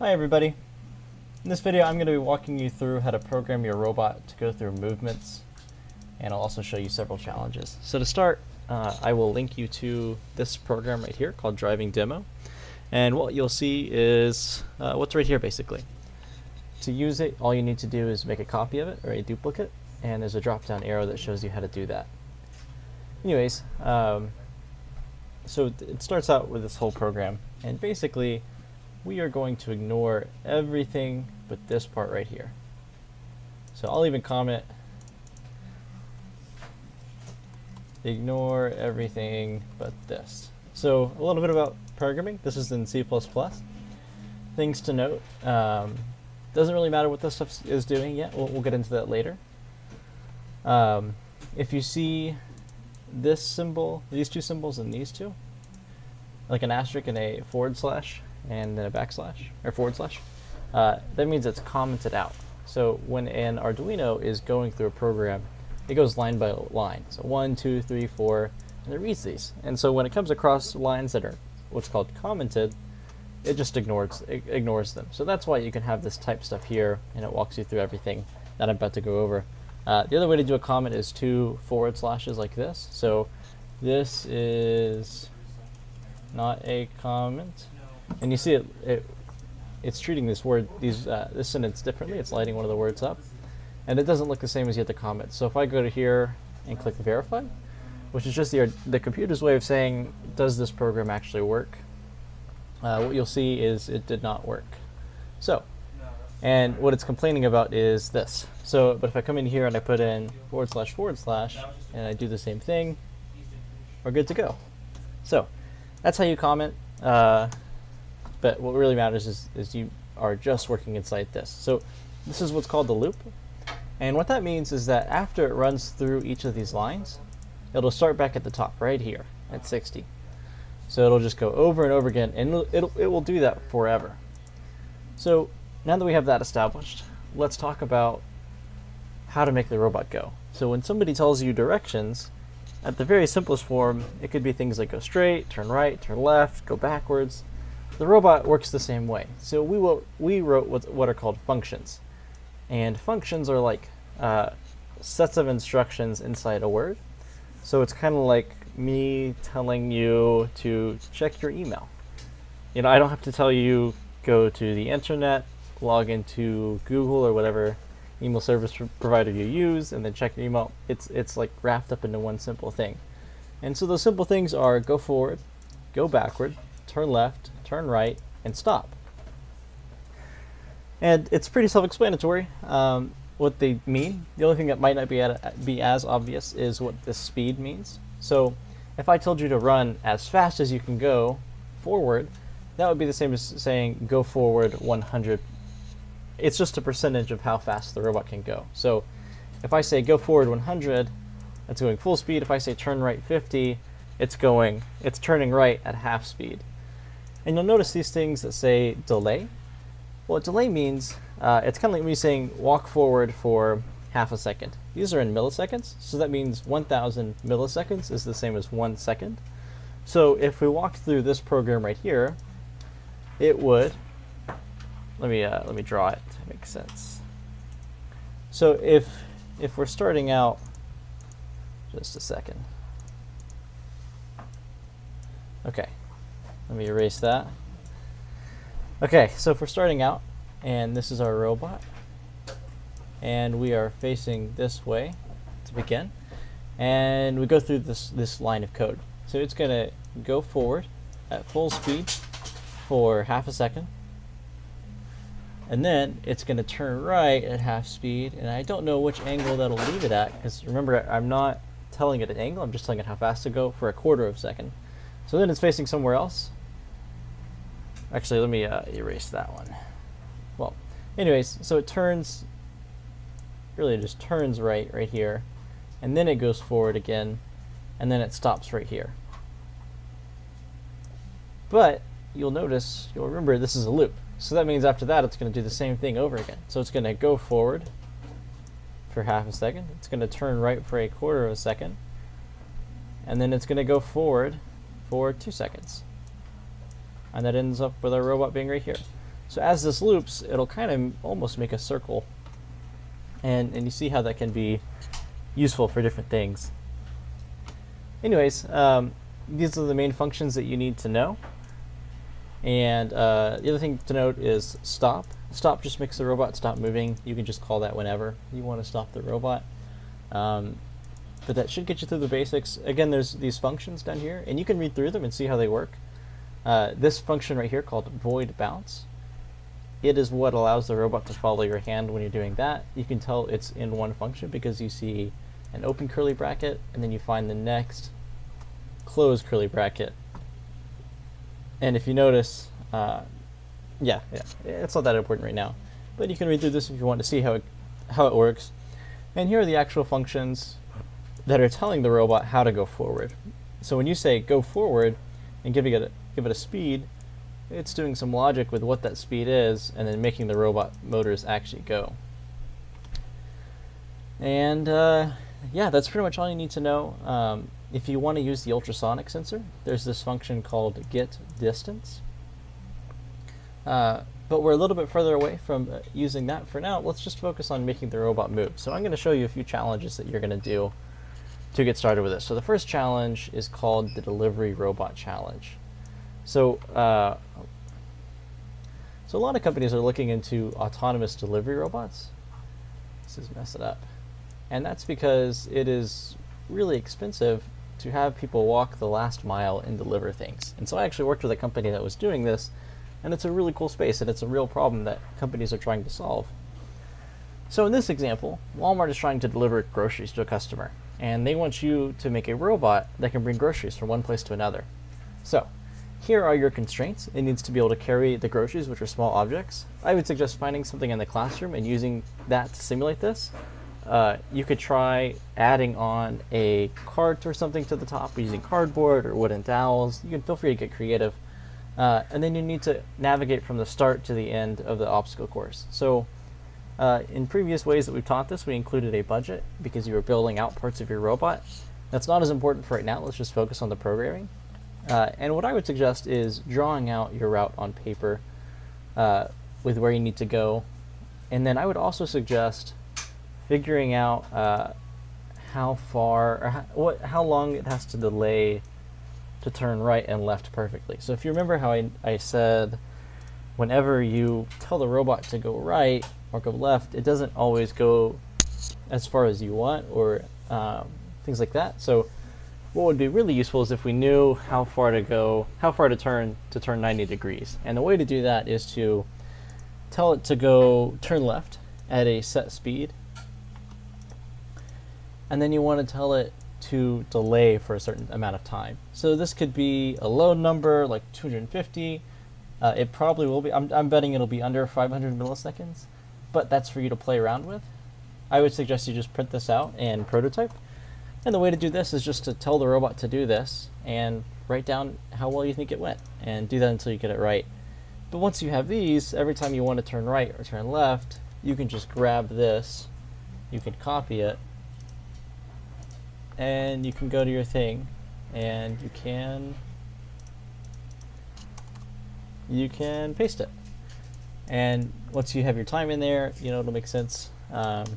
Hi everybody. In this video I'm going to be walking you through how to program your robot to go through movements, and I'll also show you several challenges. So to start, I will link you to this program right here called Driving Demo, and what you'll see is what's right here basically. To use it, all you need to do is make a copy of it or a duplicate, and there's a drop down arrow that shows you how to do that. Anyways, so it starts out with this whole program, and basically we are going to ignore everything but this part right here. So I'll even comment, ignore everything but this. So a little bit about programming. This is in C++. Things to note. Doesn't really matter what this stuff is doing yet. We'll get into that later. If you see this symbol, these two symbols and these two, like an asterisk and a forward slash, and then a backslash, or forward slash, that means it's commented out. So when an Arduino is going through a program, it goes line by line. So 1, 2, 3, 4, and it reads these. And so when it comes across lines that are what's called commented, it just ignores them. So that's why you can have this type stuff here, and it walks you through everything that I'm about to go over. The other way to do a comment is 2 forward slashes like this. So this is not a comment. And you see it's treating this sentence differently. It's lighting one of the words up, and it doesn't look the same as yet the comment. So if I go to here and click verify, which is just the computer's way of saying, does this program actually work? What you'll see is it did not work. So, and what it's complaining about is this. So, but if I come in here and I put in forward slash, and I do the same thing, we're good to go. So, that's how you comment. But what really matters is you are just working inside this. So this is what's called the loop. And what that means is that after it runs through each of these lines, it'll start back at the top right here at 60. So it'll just go over and over again, and it will do that forever. So now that we have that established, let's talk about how to make the robot go. So when somebody tells you directions, at the very simplest form, it could be things like go straight, turn right, turn left, go backwards. The robot works the same way. So we wrote what are called functions. And functions are like sets of instructions inside a word. So it's kind of like me telling you to check your email. You know, I don't have to tell you go to the internet, log into Google or whatever email service provider you use, and then check your email. It's like wrapped up into one simple thing. And so those simple things are go forward, go backward, turn left, turn right, and stop. And it's pretty self-explanatory what they mean. The only thing that might not be as obvious is what the speed means. So if I told you to run as fast as you can go forward, that would be the same as saying go forward 100. It's just a percentage of how fast the robot can go. So if I say go forward 100, that's going full speed. If I say turn right 50, it's turning right at half speed. And you'll notice these things that say delay. Well, delay means it's kind of like me saying walk forward for half a second. These are in milliseconds, so that means 1,000 milliseconds is the same as 1 second. So if we walked through this program right here, it would. Let me draw it to make sense. So if we're starting out, just a second. Okay. Let me erase that. Okay, so if we're starting out, and this is our robot, and we are facing this way to begin, and we go through this line of code. So it's going to go forward at full speed for half a second, and then it's going to turn right at half speed, and I don't know which angle that'll leave it at, because remember, I'm not telling it an angle, I'm just telling it how fast to go for a quarter of a second. So then it's facing somewhere else. Actually, let me erase that one. Well, anyways, so it turns, really just turns right here, and then it goes forward again, and then it stops right here. But you'll remember this is a loop. So that means after that, it's going to do the same thing over again. So it's going to go forward for half a second. It's going to turn right for a quarter of a second, and then it's going to go forward for 2 seconds. And that ends up with our robot being right here. So as this loops, it'll kind of almost make a circle, and you see how that can be useful for different things. Anyways, these are the main functions that you need to know. And the other thing to note is stop. Stop just makes the robot stop moving. You can just call that whenever you want to stop the robot. But that should get you through the basics. Again, there's these functions down here, and you can read through them and see how they work. This function right here called void bounce, it is what allows the robot to follow your hand when you're doing that. You can tell it's in one function because you see an open curly bracket, and then you find the next closed curly bracket. And if you notice, yeah, it's not that important right now, but you can read through this if you want to see how it works. And here are the actual functions that are telling the robot how to go forward. So when you say go forward and give it a speed, it's doing some logic with what that speed is and then making the robot motors actually go. And yeah, that's pretty much all you need to know. If you want to use the ultrasonic sensor, there's this function called get distance. But we're a little bit further away from using that for now. Let's just focus on making the robot move. So I'm going to show you a few challenges that you're going to do to get started with this. So the first challenge is called the delivery robot challenge. So a lot of companies are looking into autonomous delivery robots. This is mess it up. And that's because it is really expensive to have people walk the last mile and deliver things. And so I actually worked with a company that was doing this, and it's a really cool space, and it's a real problem that companies are trying to solve. So in this example, Walmart is trying to deliver groceries to a customer, and they want you to make a robot that can bring groceries from one place to another. So here are your constraints. It needs to be able to carry the groceries, which are small objects. I would suggest finding something in the classroom and using that to simulate this. You could try adding on a cart or something to the top using cardboard or wooden dowels. You can feel free to get creative. And then you need to navigate from the start to the end of the obstacle course. So in previous ways that we've taught this, we included a budget because you were building out parts of your robot. That's not as important for right now. Let's just focus on the programming. And what I would suggest is drawing out your route on paper with where you need to go. And then I would also suggest figuring out how far or how long it has to delay to turn right and left perfectly. So if you remember how I said whenever you tell the robot to go right or go left, it doesn't always go as far as you want or things like that. So what would be really useful is if we knew how far to turn 90 degrees. And the way to do that is to tell it to go turn left at a set speed, and then you want to tell it to delay for a certain amount of time. So this could be a low number like 250. It probably will be, I'm betting it'll be under 500 milliseconds, but that's for you to play around with. I would suggest you just print this out and prototype. And the way to do this is just to tell the robot to do this and write down how well you think it went and do that until you get it right. But once you have these, every time you want to turn right or turn left, you can just grab this, you can copy it, and you can go to your thing and you can paste it. And once you have your time in there, you know, it'll make sense. But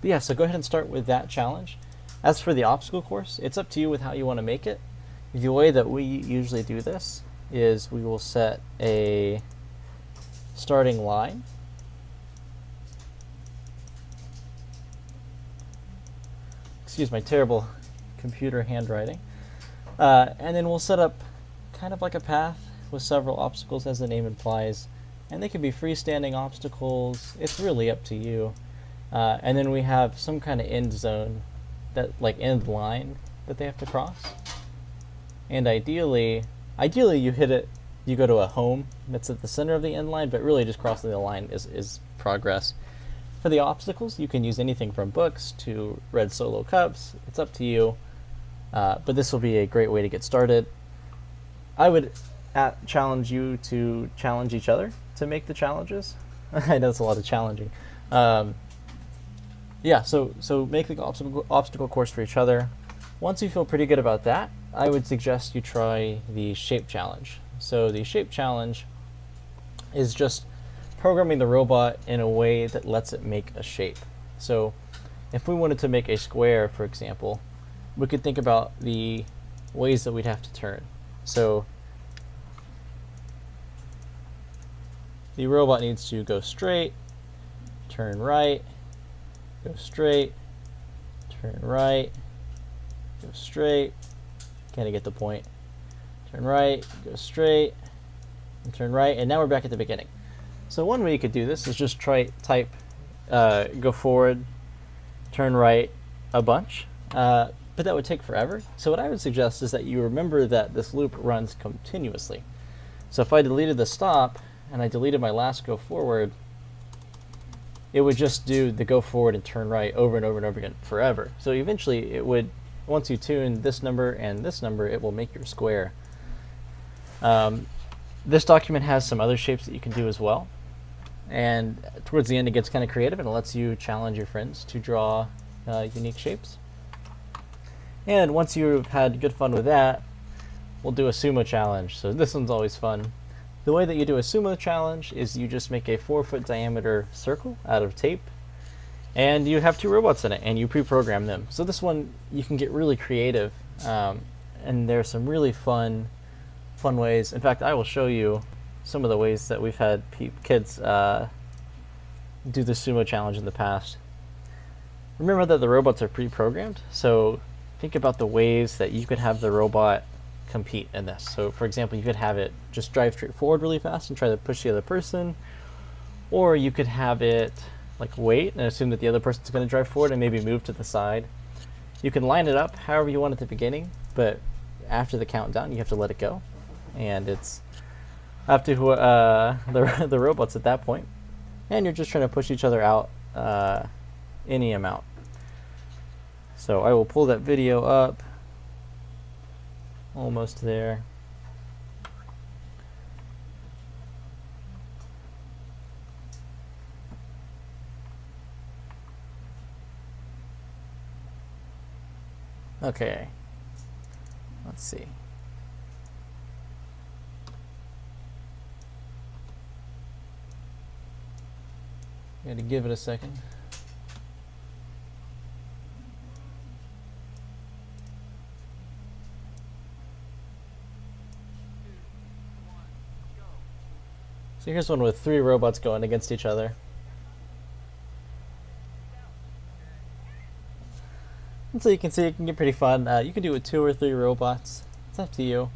yeah, so go ahead and start with that challenge. As for the obstacle course, it's up to you with how you want to make it. The way that we usually do this is we will set a starting line. Excuse my terrible computer handwriting. And then we'll set up kind of like a path with several obstacles, as the name implies. And they can be freestanding obstacles. It's really up to you. And then we have some kind of end zone, that like end line that they have to cross. And ideally you hit it, you go to a home that's at the center of the end line, but really just crossing the line is progress. For the obstacles, you can use anything from books to red Solo cups. It's up to you, but this will be a great way to get started. I would challenge you to challenge each other to make the challenges. I know it's a lot of challenging. Yeah, so make the obstacle course for each other. Once you feel pretty good about that, I would suggest you try the shape challenge. So the shape challenge is just programming the robot in a way that lets it make a shape. So if we wanted to make a square, for example, we could think about the ways that we'd have to turn. So the robot needs to go straight, turn right, go straight, turn right, go straight. Kind of get the point. Turn right, go straight, and turn right, and now we're back at the beginning. So one way you could do this is just type go forward, turn right a bunch, but that would take forever. So what I would suggest is that you remember that this loop runs continuously. So if I deleted the stop and I deleted my last go forward, it would just do the go forward and turn right over and over and over again forever. So eventually it would, once you tune this number and this number, it will make your square. This document has some other shapes that you can do as well. And towards the end it gets kind of creative and it lets you challenge your friends to draw unique shapes. And once you've had good fun with that, we'll do a sumo challenge. So this one's always fun. The way that you do a sumo challenge is you just make a 4-foot diameter circle out of tape, and you have 2 robots in it, and you pre-program them. So this one, you can get really creative, and there's some really fun ways. In fact, I will show you some of the ways that we've had kids do the sumo challenge in the past. Remember that the robots are pre-programmed, so think about the ways that you could have the robot compete in this. So for example, you could have it just drive straight forward really fast and try to push the other person, or you could have it like wait and assume that the other person's going to drive forward and maybe move to the side. You can line it up however you want at the beginning, but after the countdown you have to let it go, and it's up to the robots at that point, and you're just trying to push each other out any amount. So I will pull that video up. Almost there. Okay. Let's see. Got to give it a second. So here's one with 3 robots going against each other. And so you can see it can get pretty fun. You can do it with 2 or 3 robots. It's up to you.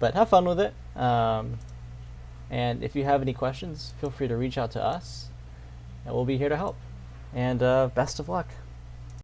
But have fun with it. And if you have any questions, feel free to reach out to us. And we'll be here to help. And best of luck.